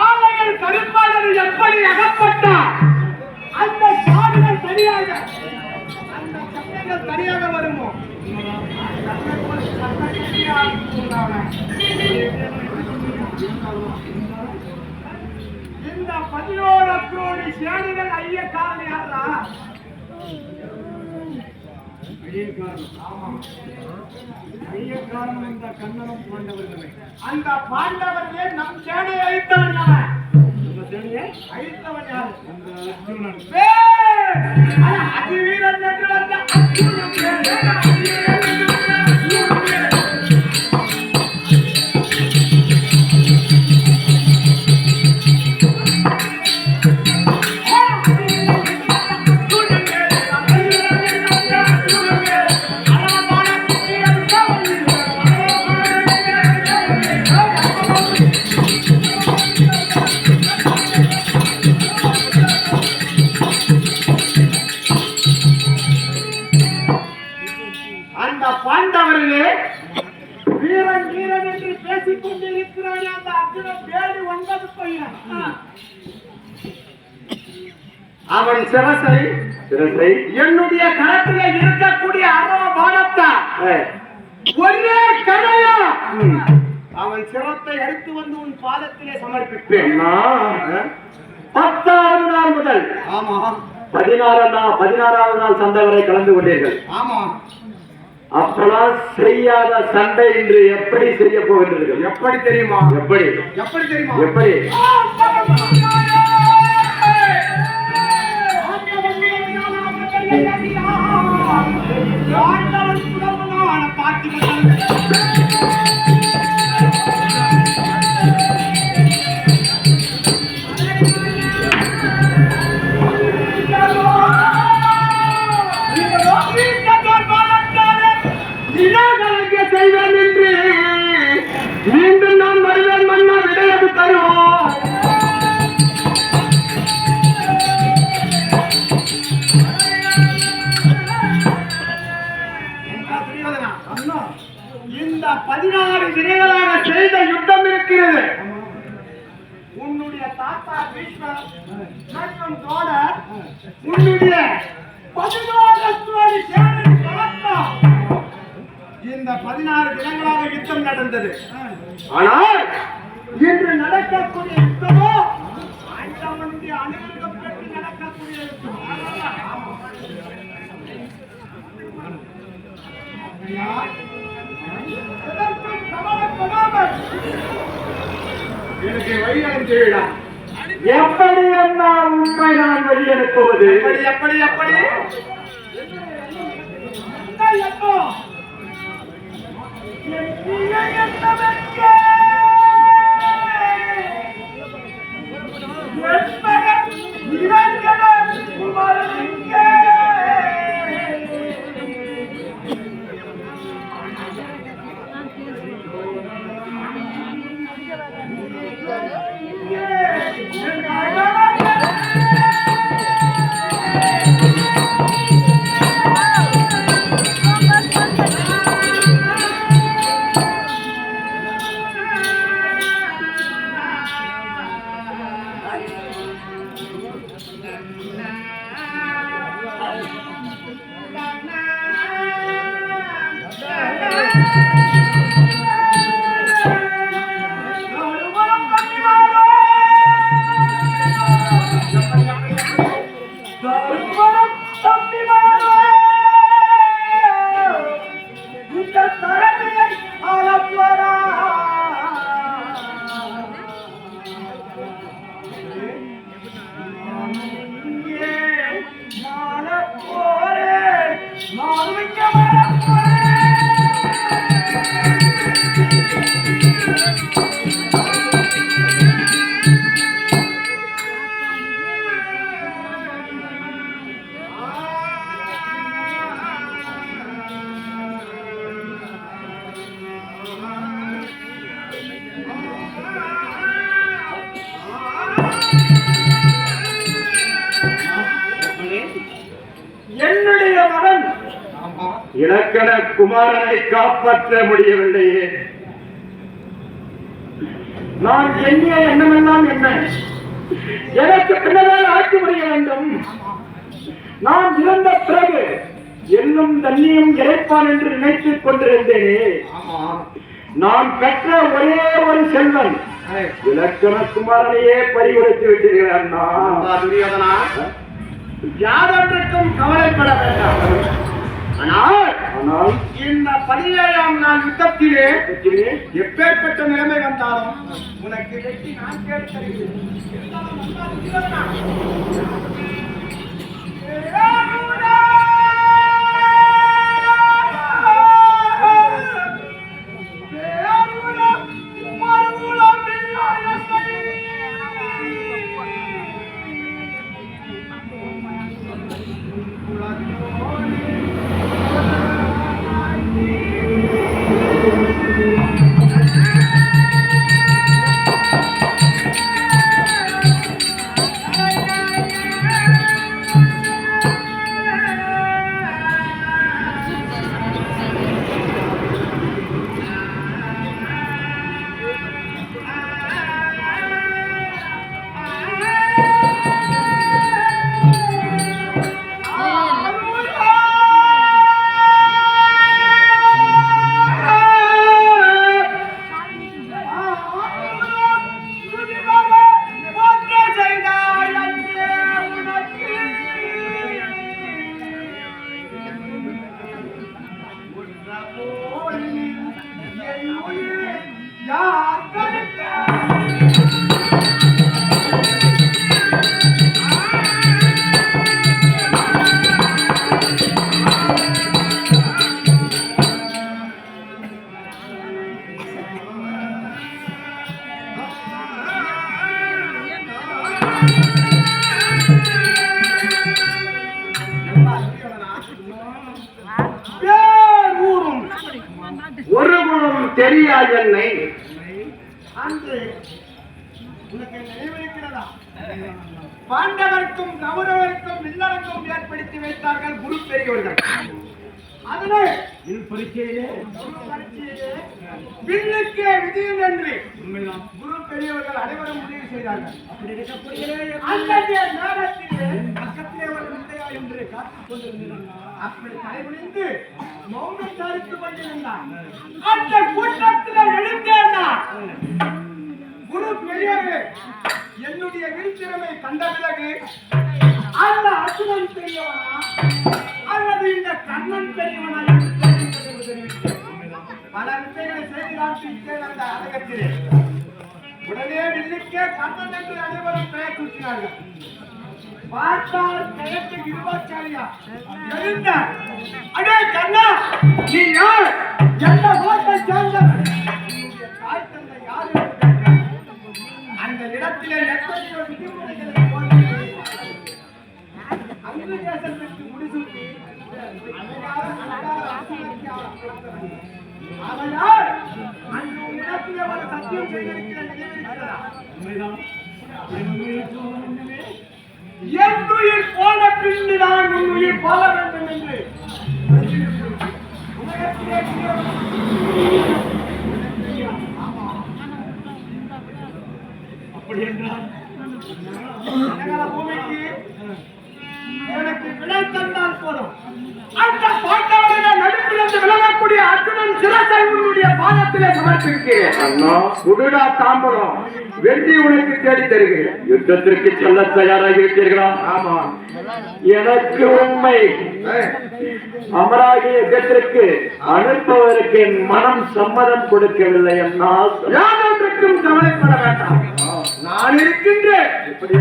ஆலையில் கருப்பாளர் எப்படி அகப்பட்டார் அந்த சாமிகள் சரியாக அந்த சட்டங்கள் சரியாக வருமோ? இந்த 11 கோடி சேனைகள் ஐய காரணம் யாரா? இந்த கண்ணனம் பாண்டவர்களே, அந்த பாண்டவர்களே நம் சேனையை அழித்தவன் யார்? அழித்தவன் யார்? அதிவீரன் என்று வந்த பாண்டவர்களே வீரன் வீரன் என்று பேசிக் கொண்டிருக்கிறான். அந்த அர்ஜுனன் வேடி 9 பையன். அவன் சிரசை என்னுடைய கரத்திலே இருக்கக்கூடிய அரவ பானத்தால் ஒரே கரையா அவன் சிரத்தை எடுத்து வந்து உன் பாதத்திலே சமர்ப்பிப்பேன். 10ஆவது நாள் முதல் 16ஆவது நாள் சண்டை வரை கலந்து கொண்டீர்கள். ஆமா, அப்பெல்லாம் செய்யாத சண்டை இன்று எப்படி செய்ய போகின்றீர்கள்? எப்படி தெரியுமா? எப்படி தெரியுமா? எப்படி செய்வேன் என்று மீண்டும் நான் வருவேன். மன்னா விடையது தருவோம். இந்த 16 தினைகளாக செய்த யுத்தம் இருக்கிறது. உன்னுடைய தாத்தா பீஷ்மர் மற்றும் தோழர் உன்னுடைய 16 கோடி சேனை கலந்தார். இந்த 16 தினங்களாக யுத்தம் நடந்தது. ஆனால் இன்று நடக்கக்கூடிய யுத்தமோ ஆண்டவனுடைய அனுமதி பெற்று நடக்கக்கூடிய யுத்தம். எனக்கு வழி அனுப்பிவிடா. எப்படி என்ன உண்மை நான் வழி அனுப்புவது? எப்படி எப்படி எப்போ இலக்கண குமாரனை காப்பாற்ற முடியவில்லையே. நான் எண்ணிய எண்ணமெல்லாம் என்ன? எனக்கு பின்னதாக ஆட்சி முடிய வேண்டும். நான் இறந்த பிறகு என்னும் தண்ணியும் இறைப்பான் என்று நினைத்துக் கொண்டிருந்தேனே. நான் பெற்ற ஒரே ஒரு செல்வன் இலக்கண குமாரனையே பறிகொடுத்து விட்டீர்கள். யாதொன்றுக்கும் கவலைப்பட வேண்டாம். ஆனால் இந்த 17ஆம் நாள் யுத்தத்திலே எப்பேற்பட்ட நிலைமை வந்தாலும் உனக்கு வெற்றி நான் கேட்கிறேன். ஒரு குணம் தெரியாது என்னை. பாண்டவர்க்கும் கௌரவருக்கும் இல்லறக்கும் ஏற்படுத்தி வைத்தார்கள் குரு பெரியவர்கள். அதனை வில்லுக்கே விதியில் என்று குரு பெரியவர்கள் அனைவரும் முடிவு செய்தார்கள். அன்றைய நேரத்திலே பக்கத்திலே ஒரு இல்லையா என்று காத்துக் கொண்டிருந்தார். அப்படி தலைகுனிந்து மௌனம் சாதித்துக் கொண்டிருந்தார். அந்த கூட்டத்தில் எழுந்தேன். குரு பெரியவர்கள் என்னுடைய வீழ்ச்சிறமை கண்ட பிறகு அந்த அசுரன் பெரியவனா அல்லது இந்த கண்ணன் பெரியவனா பல விஷயங்களை செய்து காண்பித்தேன். அந்த அழகத்திலே உடனே வில்லுக்கே கண்ணன் என்று அனைவரும் பெயர் சூட்டினார்கள். பார்த்தால் கிழக்கு இருவாச்சாரியா எழுந்தார். அடே கண்ணா, நீ யார்? எந்த கோட்டை சேர்ந்தவர்? தாய் தந்தை யார்? அந்த இடத்திலே எத்தனையோ விதிமுறைகளை அங்கு தேசத்திற்கு முடிசூட்டி அதனால் அந்த இடத்திலே ஒரு சத்தியம் செய்திருக்கிற நினைவிருக்கிறதா? என் உயிர் போன பின்பு நான் உன் உயிர் போக வேண்டும் என்று அப்படி என்றால் பூமிக்கு எனக்கு விடை தந்தால் போதும். அந்த பாண்டவர்கள் நடுப்பிலிருந்து விலகக்கூடிய அர்ஜுனன் சிரசை உன்னுடைய பாதத்திலே சமர்ப்பிக்கிறேன். அண்ணா குடுடா தாம்பரம் வெற்றி உனக்கு தேடி தருகிறேன். யுத்தத்திற்கு செல்ல தயாராகி விட்டீர்களா? ஆமா. எனக்கு உண்மை அமராகிய யுத்தத்திற்கு அனுப்பவருக்கு என் மனம் சம்மதம் கொடுக்கவில்லை. அண்ணா யாதொன்றுக்கும் கவலைப்பட வேண்டாம், நான் இருக்கின்றேன். எப்படி